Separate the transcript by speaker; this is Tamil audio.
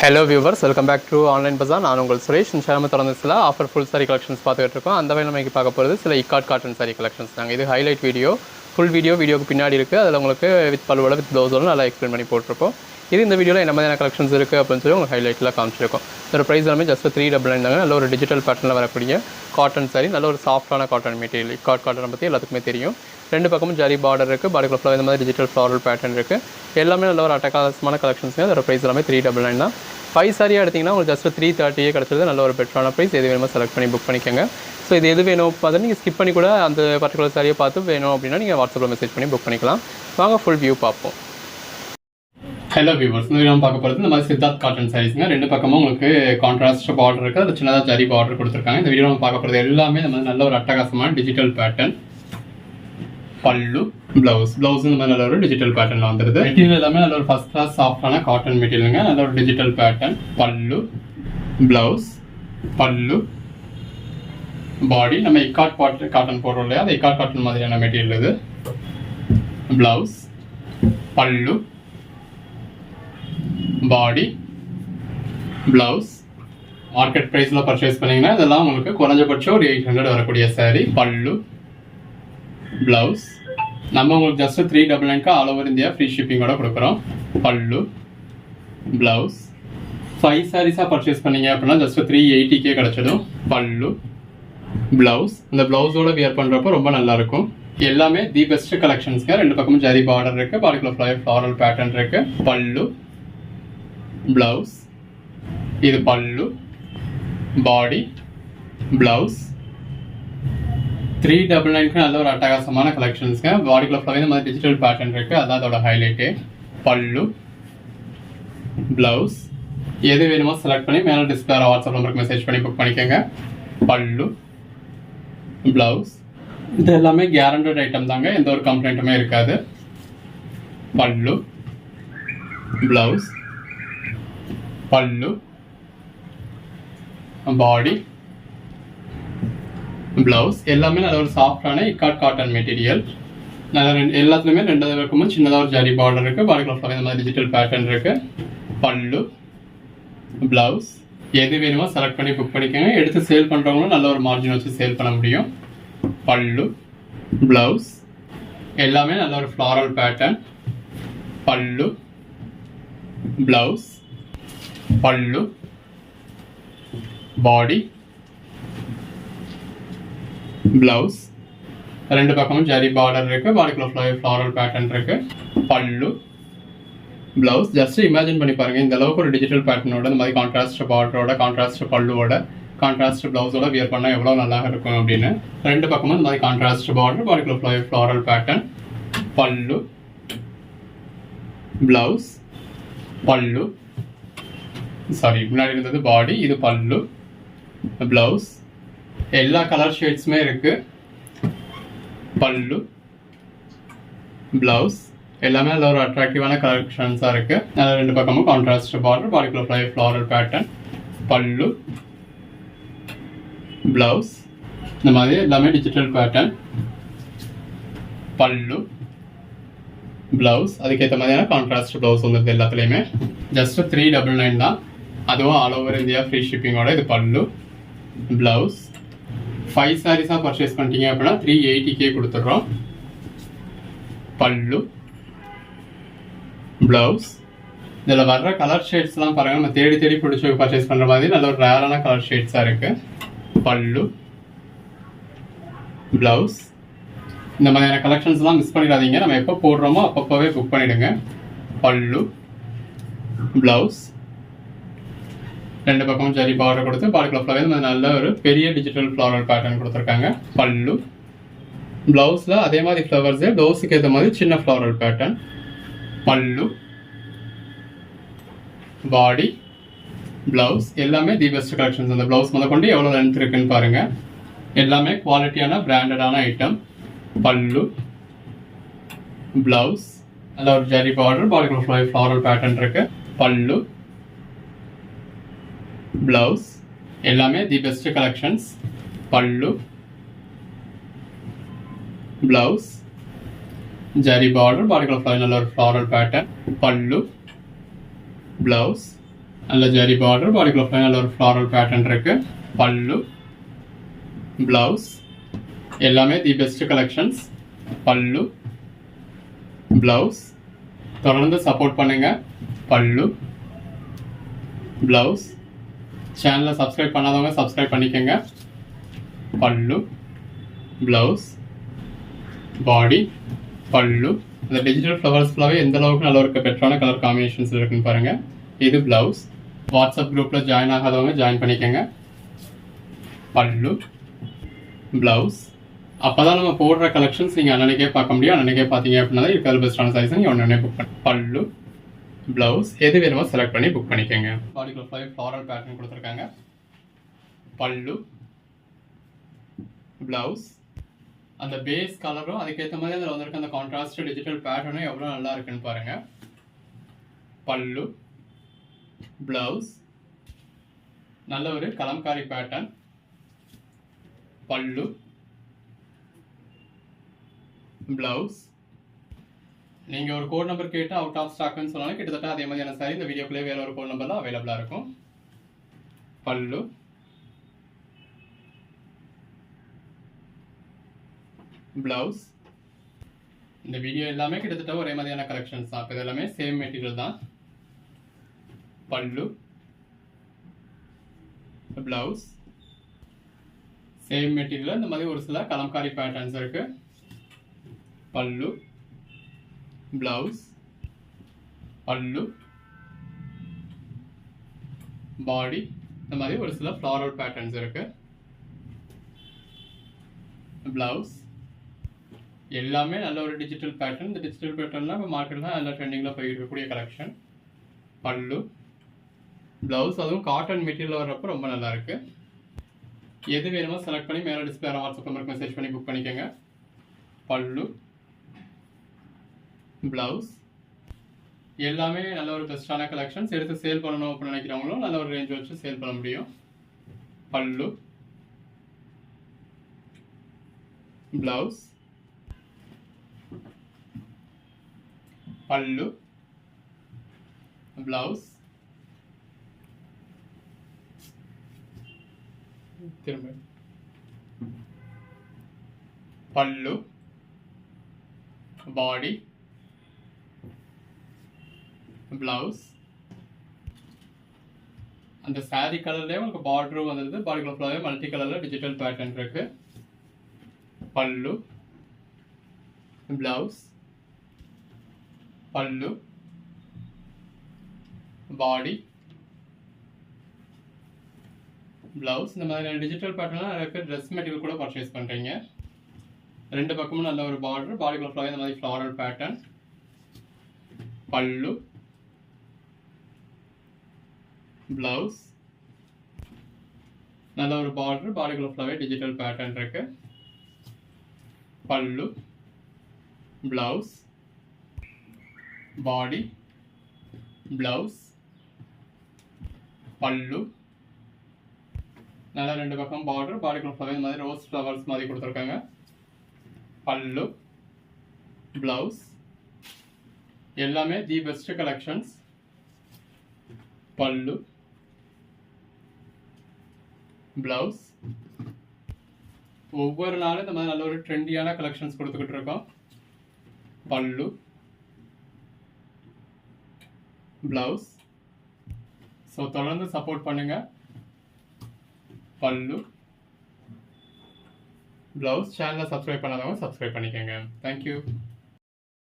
Speaker 1: Hello viewers, welcome back to online bazaar. நான் உங்கள் சுரேஷ். இந்த தொடர்ந்து சில ஆஃபர் ஃபுல் சாரி கலெக்ஷன்ஸ் பார்த்துட்டு இருக்கோம். அந்த வகையில் நம்ம பார்க்க போகிறது சில இக்காட் காட்டன் சாரி கலெக்ஷன்ஸ் தாங்க. இது ஹைலைட் வீடியோ, ஃபுல் வீடியோக்கு பின்னாடி இருக்குது. அதில் உங்களுக்கு வித் பல்வோட வித் ப்ளவுஸோட நல்லா எக்ஸ்பிளைன் பண்ணி போட்டிருப்போம். இது இந்த வீடியோவில் என்ன மாதிரியான கலெக்ஷன்ஸ் இருக்குது அப்படின்னு சொல்லி உங்களுக்கு ஹைலைட்டில் காமிச்சிருக்கோம். இதோட ப்ரைஸ் எல்லாமே ஜஸ்ட் 399 தாங்க. நல்ல ஒரு டிஜிட்டல் பேட்டர்னில் வரக்கூடிய காட்டன் சாரி, நல்ல ஒரு சாஃப்டான காட்டன் மெட்டீரியல். இக்காட் காட்டனை பற்றி எல்லாத்துக்குமே தெரியும். ரெண்டு பக்கமும் ஜரி பார்டர் இருக்குது, பாடிக்குள்ள ஃபுல்லாக இந்த மாதிரி டிஜிட்டல் ஃப்ளாரல் பேட்டர்ன் இருக்குது. எல்லாமே நல்ல ஒரு அட்டகாசமான கலெக்ஷன்ஸுங்க. அதோட ப்ரைஸ் எல்லாமே 399 தான். 5 சாரியாக எடுத்திங்கன்னா உங்களுக்கு ஜஸ்ட் 330 கிடச்சிது. நல்ல ஒரு பெட்டரான ப்ரைஸ். எது வேணுமோ செலக்ட் பண்ணி புக் பண்ணிக்கோங்க. ஸோ இது எது வேணும் பார்த்து நீங்கள் ஸ்கிப் பண்ணி கூட அந்த பர்டிகுலர் சாரியை பார்த்து வேணும் அப்படின்னா நீங்கள் வாட்ஸ்அப்பில் மெசேஜ் பண்ணி புக் பண்ணிக்கலாம். வாங்க ஃபுல் வியூ பார்ப்போம். ஹலோ வியூவர்ஸ், இந்த வீடியோ பார்க்க போகிறது இந்த மாதிரி சித்தார்த் காட்டன் சாரீஸ்ங்க. ரெண்டு பக்கமும் உங்களுக்கு கான்ட்ராஸ்ட் பார்டர் இருக்குது, அது சின்னதாக ஜரி பார்டர் கொடுத்துருக்காங்க. இந்த வீடியோ நம்ம பார்க்க போகிறது எல்லாமே இந்த மாதிரி நல்ல ஒரு அட்டகாசமான டிஜிட்டல் பேட்டர்ன். பல்லு, பிளவுஸ் இந்த மாதிரி நல்ல ஒரு டிஜிட்டல் பேட்டர்ல வந்துருது. மெட்டீரியல் எல்லாமே நல்ல ஒரு ஃபர்ஸ்ட் கிளாஸ் சாஃப்டான காட்டன் மெட்டீரியலுங்க. நல்ல ஒரு டிஜிட்டல் பேட்டர்ன். பல்லு, பிளவுஸ், பல்லு, பாடி. நம்ம இக்காட் காட்டன் போடுறோம் இல்லையா, அந்த இக்காட் காட்டன் மாதிரியான மெட்டீரியல் இது. பிளவுஸ், பல்லு, பாடி, பிளவுஸ். மார்க்கெட் பிரைஸ்ல பர்ச்சேஸ் பண்ணீங்கன்னா இதெல்லாம் உங்களுக்கு குறைஞ்சபட்சம் ஒரு 800 வரக்கூடிய சாரி. பல்லு, பிளவுஸ். நம்ம உங்களுக்கு just 399 all over India free ஷிப்பிங்கோட கொடுக்குறோம். பல்லு, பிளவுஸ். 5 சாரீஸாக பர்ச்சேஸ் பண்ணீங்க அப்படின்னா ஜஸ்ட் 380 கிடைச்சிடும். பல்லு, பிளவுஸ். இந்த பிளவுஸோட வியர் பண்ணுறப்போ ரொம்ப நல்லா இருக்கும். எல்லாமே தி பெஸ்ட் கலெக்ஷன்ஸ்ங்க. ரெண்டு பக்கமும் ஜரி பார்டர் இருக்கு, பாடிக்குள்ள ஃப்ளாரல் பேட்டர்ன் இருக்கு. பல்லு, பிளவுஸ். இது பல்லு, பாடி, பிளவுஸ். 399 நல்ல ஒரு அட்டகாசமான கலெக்ஷன்ஸ்ங்க. பாடிக்குள்ள ஃபுல்லாவே இந்த மாதிரி டிஜிட்டல் பேட்டர்ன் இருக்கு, அதான் அதோட ஹைலைட்டு. பல்லு, பிளவுஸ். எது வேணுமோ செலக்ட் பண்ணி மேலே டிஸ்பிளே வாட்ஸ்அப் நம்பருக்கு மெசேஜ் பண்ணி புக் பண்ணிக்கோங்க. பல்லு, பிளவுஸ். இது எல்லாமே கேரண்டட் ஐட்டம் தாங்க, எந்த ஒரு கம்ப்ளைண்ட்டுமே இருக்காது. பல்லு, பிளவுஸ், பல்லு, பாடி, பிளவுஸ். எல்லாமே நல்ல ஒரு சாஃப்டான இக்காட் காட்டன் மெட்டீரியல். எல்லாத்துலயுமே ரெண்டு பக்கமும் சின்னதாக ஒரு ஜரி பார்டர் இருக்கு, பாடிக்குள்ள இந்த மாதிரி டிஜிட்டல் பேட்டர்ன் இருக்கு. பல்லு, பிளவுஸ். எது வேணுமோ செலக்ட் பண்ணி புக் பண்ணிக்கோங்க. எடுத்து சேல் பண்றவங்களும் நல்ல ஒரு மார்ஜின் வச்சு சேல் பண்ண முடியும். பல்லு, பிளவுஸ். எல்லாமே நல்ல ஒரு ஃப்ளாரல் பேட்டர்ன். பல்லு, பிளவுஸ், பல்லு, பாடி, பிளவுஸ். ரெண்டு பக்கமும் ஜரி பார்டர் இருக்கு, பாடிக்குள்ள ஃப்ளாரல் பேட்டர்ன் இருக்கு. பல்லு, பிளவுஸ். ஜஸ்ட் இமேஜின் பண்ணி பாருங்க, இந்த அளவுக்கு ஒரு டிஜிட்டல் பேட்டர்னோட இந்த மாதிரி கான்ட்ராஸ்ட் பார்டரோட, கான்ட்ராஸ்ட் பல்லுவோட, கான்ட்ராஸ்ட் பிளவுஸோட வியர் பண்ணா எவ்வளவு நல்லா இருக்கும் அப்படின்னு. ரெண்டு பக்கமும் இந்த மாதிரி கான்ட்ராஸ்ட் பார்டர், பாடிக்குள்ள ஃப்ளாரல் பேட்டர்ன். பல்லு, பிளவுஸ், பல்லு. முன்னாடி இருந்தது பாடி, இது பல்லு, பிளவுஸ். எல்லா கலர் ஷேட்ஸுமே இருக்கு. பல்லு, பிளவுஸ். எல்லாமே நல்ல ஒரு அட்ராக்டிவான கலெக்ஷன்ஸா இருக்கு. ரெண்டு பக்கமும் கான்ட்ராஸ்ட் பார்டர், பாடிக்குள்ள ஃப்ளாரல் பேட்டர்ன். பல்லு, பிளவுஸ். இந்த மாதிரி எல்லாமே டிஜிட்டல் பேட்டர்ன். பல்லு, பிளவுஸ். அதுக்கேற்ற மாதிரியான கான்ட்ராஸ்ட் பிளவுஸ் வந்துருது எல்லாத்துலேயுமே. ஜஸ்ட் 399 தான், அதுவும் ஆல் ஓவர் இந்தியா ஃப்ரீ ஷிப்பிங்கோட. இது பல்லு, பிளவுஸ். 5 சாரீஸாக பர்ச்சேஸ் பண்ணிட்டீங்க அப்படின்னா 380 கொடுத்துட்றோம். பல்லு, பிளவுஸ். இதில் வர்ற கலர் ஷேட்ஸ்லாம் பாருங்கள், நம்ம தேடி தேடி பிடிச்சி பர்ச்சேஸ் பண்ணுற மாதிரி நல்ல ஒரு ரேரான கலர் ஷேட்ஸாக இருக்குது. பல்லு, பிளவுஸ். இந்த மாதிரியான கலெக்ஷன்ஸ்லாம் மிஸ் பண்ணிடாதீங்க. நம்ம எப்போ போடுறோமோ அப்பப்போவே புக் பண்ணிவிடுங்க. பல்லு, பிளவுஸ். ரெண்டு பக்கமும் ஜரி பார்டர் கொடுத்து பாடிக்குள்ள நல்ல ஒரு பெரிய டிஜிட்டல் ஃப்ளாரல் பேட்டர்ன் கொடுத்துருக்காங்க. பல்லு, பிளவுஸ்ல அதே மாதிரி ஃப்ளவர்ஸ், பிளவுஸுக்கு ஏற்ற மாதிரி சின்ன ஃப்ளாரல் பேட்டர்ன். பல்லு, பாடி, பிளவுஸ். எல்லாமே தி பெஸ்ட் கலெக்ஷன்ஸ். அந்த பிளவுஸ் முதல் கொண்டு எவ்வளோ லென்த் இருக்குன்னு பாருங்க. எல்லாமே குவாலிட்டியான பிராண்டடான ஐட்டம். பல்லு, பிளவுஸ். நல்ல ஒரு ஜரி பார்டர், பாடிக்குள்ள ஃப்ளாரல் பேட்டர்ன் இருக்கு. பல்லு, பிளவுஸ். எல்லாமே தி பெஸ்ட் கலெக்ஷன்ஸ். பல்லு, பிளவுஸ், ஜரி பார்டர், பாடிக்குள்ள நல்ல ஒரு ஃப்ளாரல் பேட்டர்ன். பல்லு, பிளவுஸ். நல்ல ஜரி பார்டர், பாடிக்குள்ள ஃபுல்லாக நல்ல ஒரு ஃப்ளாரல் பேட்டர்ன் இருக்கு. பல்லு, பிளவுஸ் எல்லாமே தி பெஸ்ட் கலெக்ஷன்ஸ். பல்லு, பிளவுஸ் தொடர்ந்து சப்போர்ட் பண்ணுங்க. பல்லு, பிளவுஸ் சேனலை சப்ஸ்கிரைப் பண்ணாதவங்க சப்ஸ்கிரைப் பண்ணிக்கோங்க. பல்லு, பிளவுஸ், பாடி, பல்லு. இந்த டிஜிட்டல் ஃப்ளவர்ஸ் ஃபுல்லாகவே எந்த அளவுக்கு நல்ல ஒரு பெட்டரான கலர் காம்பினேஷன்ஸ் இருக்குன்னு பாருங்கள். இது பிளவுஸ். வாட்ஸ்அப் குரூப்பில் ஜாயின் ஆகாதவங்க ஜாயின் பண்ணிக்கோங்க. பல்லு, பிளவுஸ். அப்போ தான் நம்ம போடுற கலெக்ஷன்ஸ் நீங்கள் அன்னன்னைக்கே பார்க்க முடியும். அன்னன்னைக்கே பார்த்தீங்க அப்படின்னா தான் இருக்கிற பெஸ்ட்டான சைஸ் நீங்கள் ஒன்று புக் பண்ணி பல்லு, பிளவுஸ் எது வேணுமோ செலக்ட் பண்ணி புக் பண்ணிக்கோங்க. பாடிக்குள்ள ஃபுல்லாக ஃப்ளாரல் பேட்டர்ன் கொடுத்துருக்காங்க. பல்லு, பிளவுஸ் அந்த பேஸ் கலரும் அதுக்கேற்ற மாதிரி அதில் வந்திருக்க அந்த கான்ட்ராஸ்ட் டிஜிட்டல் பேட்டர்னும் எவ்வளோ நல்லா இருக்குன்னு பாருங்கள். பல்லு, பிளவுஸ் நல்ல ஒரு கலம்காரி பேட்டர்ன். பல்லு, பிளவுஸ். நீங்கள் ஒரு கோட் நம்பர் கேட்டு அவுட் ஆஃப் ஸ்டாக்னு சொன்னாலும் கிட்டத்தட்ட அதே மாதிரியான சாரி இந்த வீடியோக்குள்ளே வேற ஒரு கோட் நம்பர்லாம் அவைலபிளாக இருக்கும். பல்லு, பிளவுஸ். இந்த வீடியோ எல்லாமே கிட்டத்தட்ட ஒரே மாதிரியான கலெக்ஷன்ஸ் தான். இப்போ இதெல்லாமே சேம் மெட்டீரியல் தான். பல்லு, பிளவுஸ் சேம் மெட்டீரியல். இந்த மாதிரி ஒரு சில கலம்காரி பேட்டர்ன்ஸ் இருக்கு. பல்லு, பிளவுஸ், பல்லு, பாடி. இந்த மாதிரி ஒரு சில ஃப்ளாரல் பேட்டர்ன்ஸ் இருக்கு. பிளவுஸ் எல்லாமே நல்ல ஒரு டிஜிட்டல் பேட்டர்ன். இந்த டிஜிட்டல் பேட்டர்ன்லாம் இப்போ மார்க்கெட்டில் நல்ல ட்ரெண்டிங்கில் போயிட்டு இருக்கக்கூடிய கலெக்ஷன். பல்லு, பிளவுஸ் அதுவும் காட்டன் மெட்டீரியல் வர்றப்போ ரொம்ப நல்லா இருக்கு. எது வேணுமோ செலக்ட் பண்ணி மேலே டிஸ்பிளே வாட்ஸ்அப் நம்பருக்கு மெசேஜ் பண்ணி புக் பண்ணிக்கோங்க. பல்லு, பிளவுஸ் எல்லாமே நல்ல ஒரு பெஸ்ட்டான கலெக்ஷன்ஸ். எடுத்து சேல் பண்ணணும் அப்படின்னு நினைக்கிறவங்களும் நல்ல ஒரு ரேஞ்ச் வச்சு சேல் பண்ண முடியும். பல்லு, பிளவுஸ், பல்லு, பிளவுஸ் திரும்ப பல்லு, பாடி, பிளவுஸ். அந்த சாரி கலர்லேயே உங்களுக்கு பார்டரும் வந்தது. பாடிக்குள்ள ஃபுல்லாகவே மல்டி கலரில் டிஜிட்டல் பேட்டர்ன் இருக்கு. பல்லு, பிளவுஸ், பல்லு, பாடி, பிளவுஸ். இந்த மாதிரி டிஜிட்டல் பேட்டர்லாம் நிறைய பேர் ட்ரெஸ் மெட்டீரியல் கூட பர்ச்சேஸ் பண்ணுறீங்க. ரெண்டு பக்கமும் நல்ல ஒரு பார்டர். பாடிக்குள்ள ஃபுல்லாகவே இந்த மாதிரி ஃப்ளாரல் பேட்டர்ன். பல்லு, பிளவுஸ் நல்ல ஒரு பார்டர். பாடிக்குள்ள ஃபுல்லாகவே டிஜிட்டல் பேட்டர்ன் இருக்கு. பல்லு, பிளவுஸ், பாடி, பிளவுஸ், பல்லு. நல்லா ரெண்டு பக்கம் பார்டர். பாடிக்குள்ள ஃபுல்லாகவே இந்த மாதிரி ரோஸ் ஃப்ளவர்ஸ் மாதிரி கொடுத்துருக்காங்க. பல்லு, பிளவுஸ் எல்லாமே தி பெஸ்ட் கலெக்ஷன்ஸ். பல்லு, பிளவுஸ் ஒவ்வொரு நாளும் இந்த மாதிரி நல்ல ஒரு ட்ரெண்டியான கலெக்ஷன்ஸ் கொடுத்துக்கிட்டு இருக்கோம். பல்லு, பிளவுஸ். ஸோ தொடர்ந்து சப்போர்ட் பண்ணுங்க. பல்லு, பிளவுஸ் சேனலை சப்ஸ்கிரைப் பண்ணாதவங்க சப்ஸ்கிரைப் பண்ணிக்கோங்க. தேங்க்யூ.